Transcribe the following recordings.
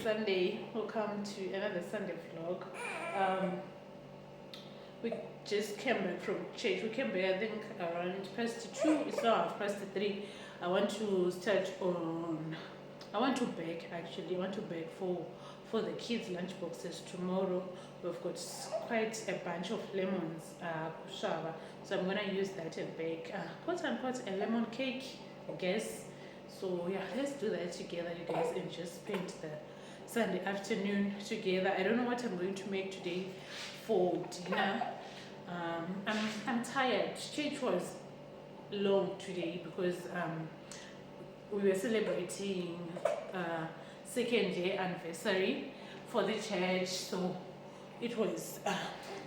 Sunday, welcome to another Sunday vlog. We just came back from church. We came back, I think, around past 2. It's now past 3. I want to start on. I want to bake actually. I want to bake for the kids' lunchboxes tomorrow. We've got quite a bunch of lemons, kushava. So I'm gonna use that and bake, quote unquote, a lemon cake, I guess. So yeah, let's do that together, you guys, and just spend the Sunday afternoon together. I don't know what I'm going to make today for dinner. I'm tired. Church was long today because we were celebrating second year anniversary for the church. So it was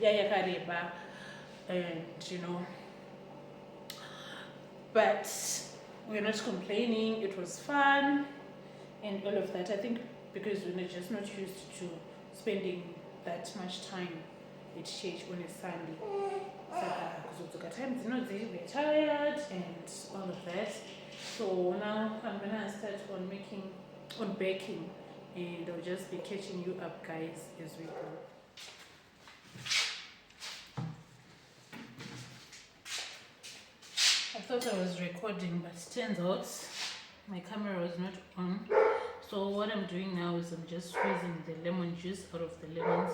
Yaya Kareba, and but we're not complaining. It was fun and all of that. I think because we're just not used to spending that much time at church on a Sunday. Because at times, we're tired and all of that. So now I'm gonna start on baking, and I'll just be catching you up, guys, as we go. I thought I was recording, but it turns out my camera was not on. So what I'm doing now is I'm just squeezing the lemon juice out of the lemons.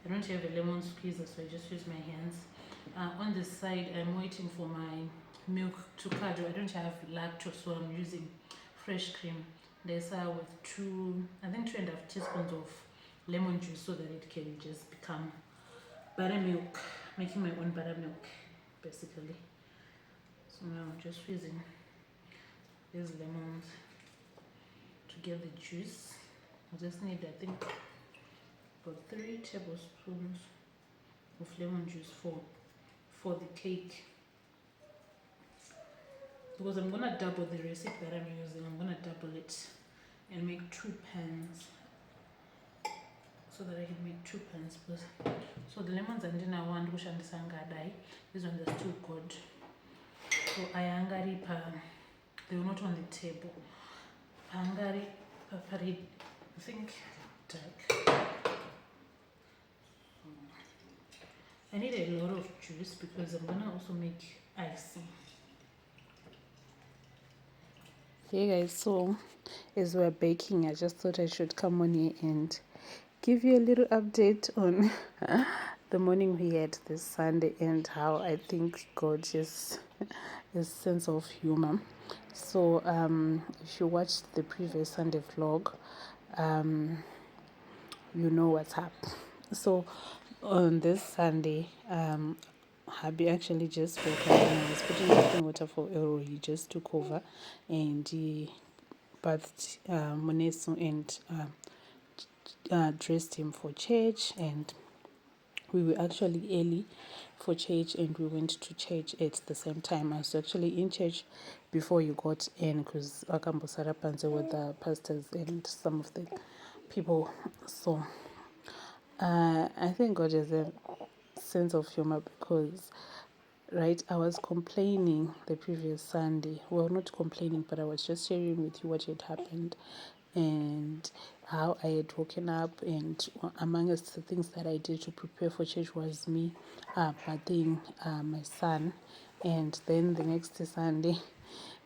I don't have a lemon squeezer, so I just use my hands. On the side, I'm waiting for my milk to curdle. I don't have lactose, so I'm using fresh cream. There's with 2.5 teaspoons of lemon juice so that it can just become buttermilk, making my own buttermilk, basically. So now I'm just using these lemons to get the juice. I just need, I think, about 3 tablespoons of lemon juice for the cake, because I'm gonna double the recipe that I'm using. I'm gonna double it and make 2 pans so that I can make 2 pans. So the lemons and then I want which and sangadai. These ones are still good. So ayangari they were not on the table. Angari papari, I think dark. I need a lot of juice because I'm gonna also make icing. Hey guys, so as we're baking, I just thought I should come on here and give you a little update on the morning we had this Sunday and how I think God just his sense of humor. So if you watched the previous Sunday vlog, you know what's up. So on this Sunday, hubby actually just woke up and I was putting the water for Ero. He just took over and he bathed Monesu and dressed him for church, and we were actually early for church and we went to church at the same time. I was actually in church before you got in because Akambo Sarapanze with the pastors and some of the people. So I think God has a sense of humor because I was complaining the previous Sunday. Well, not complaining, but I was just sharing with you what had happened and how I had woken up, and amongst the things that I did to prepare for church was me bathing my son, and then the next Sunday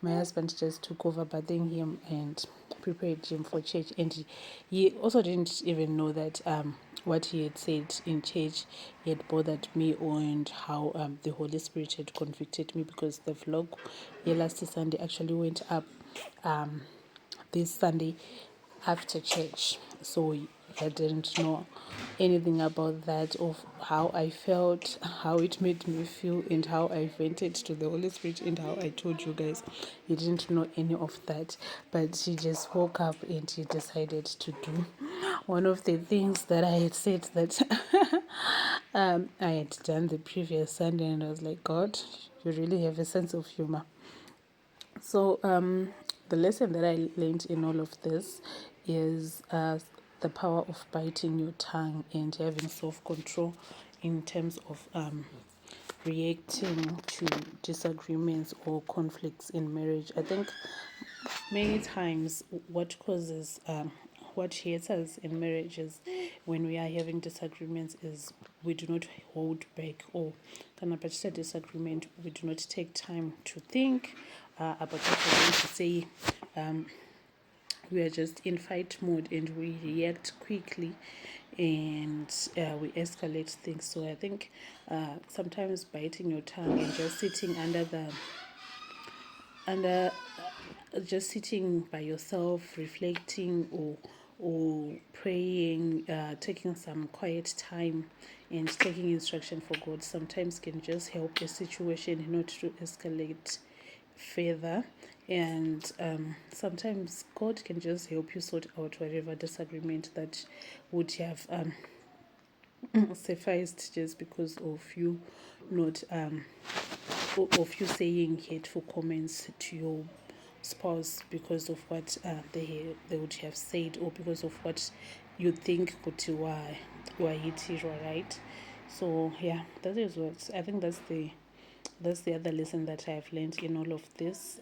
my husband just took over bathing him and prepared him for church, and he also didn't even know that what he had said in church had bothered me, and how the Holy Spirit had convicted me, because the vlog last Sunday actually went up this Sunday after church. So I didn't know anything about that, of how I felt, how it made me feel, and how I vented to the Holy Spirit, and how I told you guys. He didn't know any of that, but he just woke up and he decided to do one of the things that I had said that I had done the previous Sunday, and I was like, God, you really have a sense of humor. So the lesson that I learned in all of this is the power of biting your tongue and having self-control in terms of reacting to disagreements or conflicts in marriage. I think many times what hurts us in marriages when we are having disagreements is we do not hold back, or kana pachita disagreement, we do not take time to think about what we're going to say. We are just in fight mode and we react quickly, and we escalate things. So I think sometimes biting your tongue and just sitting under just sitting by yourself, reflecting, or praying, taking some quiet time and taking instruction for God sometimes can just help a situation not to escalate further. And sometimes God can just help you sort out whatever disagreement that would have sufficed just because of you not of you saying hateful comments to your spouse because of what they would have said, or because of what you think kuti wahitirwa, right? So yeah, that is what I think. That's the other lesson that I've learned in all of this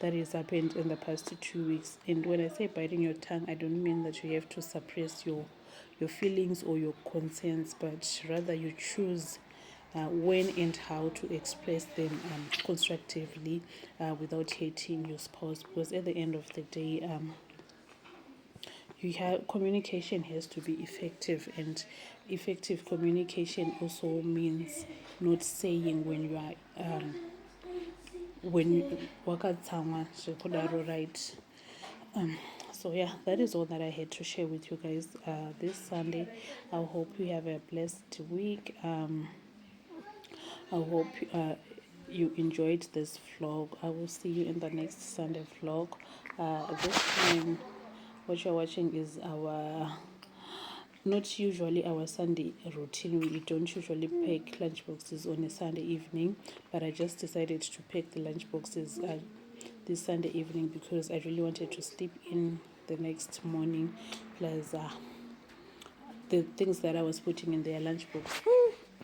that has happened in the past 2 weeks. And when I say biting your tongue, I don't mean that you have to suppress your feelings or your concerns, but rather you choose when and how to express them constructively without hating your spouse. Because at the end of the day, communication has to be effective, and effective communication also means not saying when you are when wakatsama zvekudaro, right? So yeah, that is all that I had to share with you guys this Sunday. I hope you have a blessed week. I hope you enjoyed this vlog. I will see you in the next Sunday vlog. This time what you're watching is our not usually our Sunday routine. We don't usually pack lunch boxes on a Sunday evening, but I just decided to pack the lunch boxes this Sunday evening because I really wanted to sleep in the next morning. Plus the things that I was putting in their lunchbox,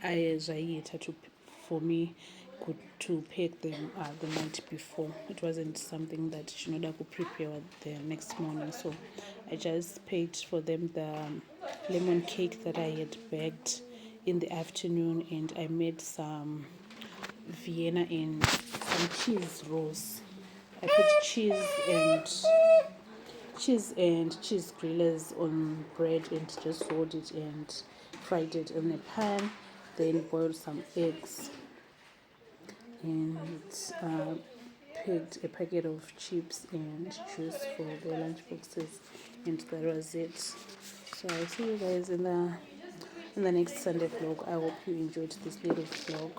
I had to for me to pack them the night before. It wasn't something that I could prepare the next morning, so I just packed for them the lemon cake that I had baked in the afternoon, and I made some Vienna and some cheese rolls. I put cheese grillers on bread and just rolled it and fried it in a pan, then boiled some eggs and picked a packet of chips and juice for the lunch boxes, and that was it. So I'll see you guys in the next Sunday vlog. I hope you enjoyed this little vlog.